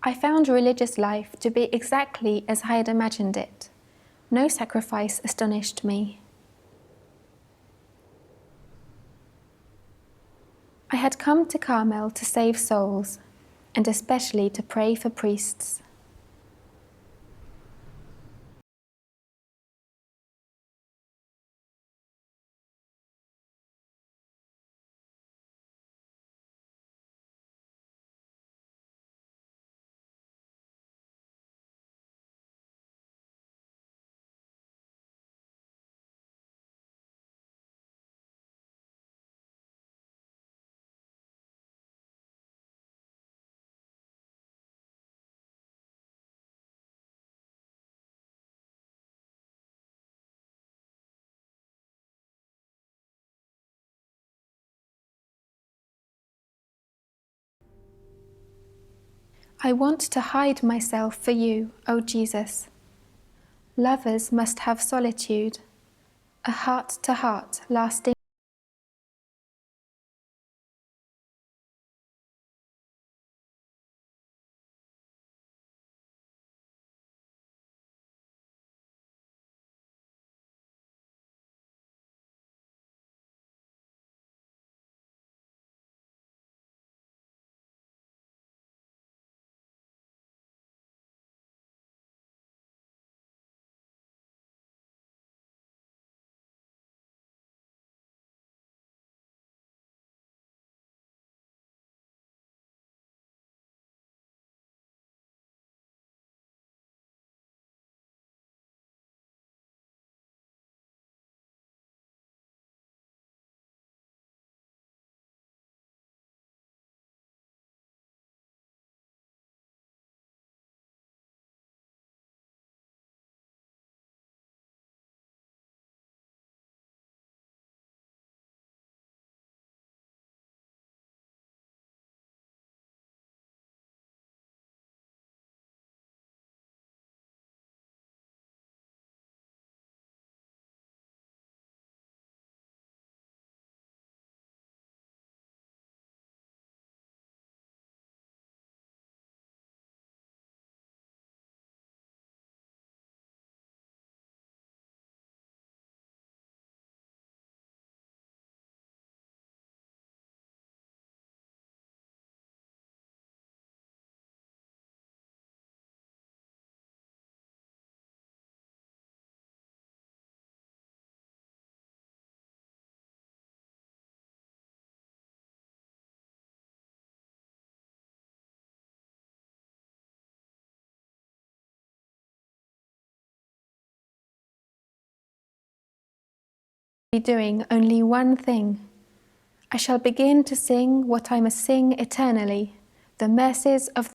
I found religious life to be exactly as I had imagined it. No sacrifice astonished me. I had come to Carmel to save souls, and especially to pray for priests. I want to hide myself for you, O Jesus. Lovers must have solitude, a heart-to-heart lasting. Be doing only one thing. I shall begin to sing what I must sing eternally, the mercies of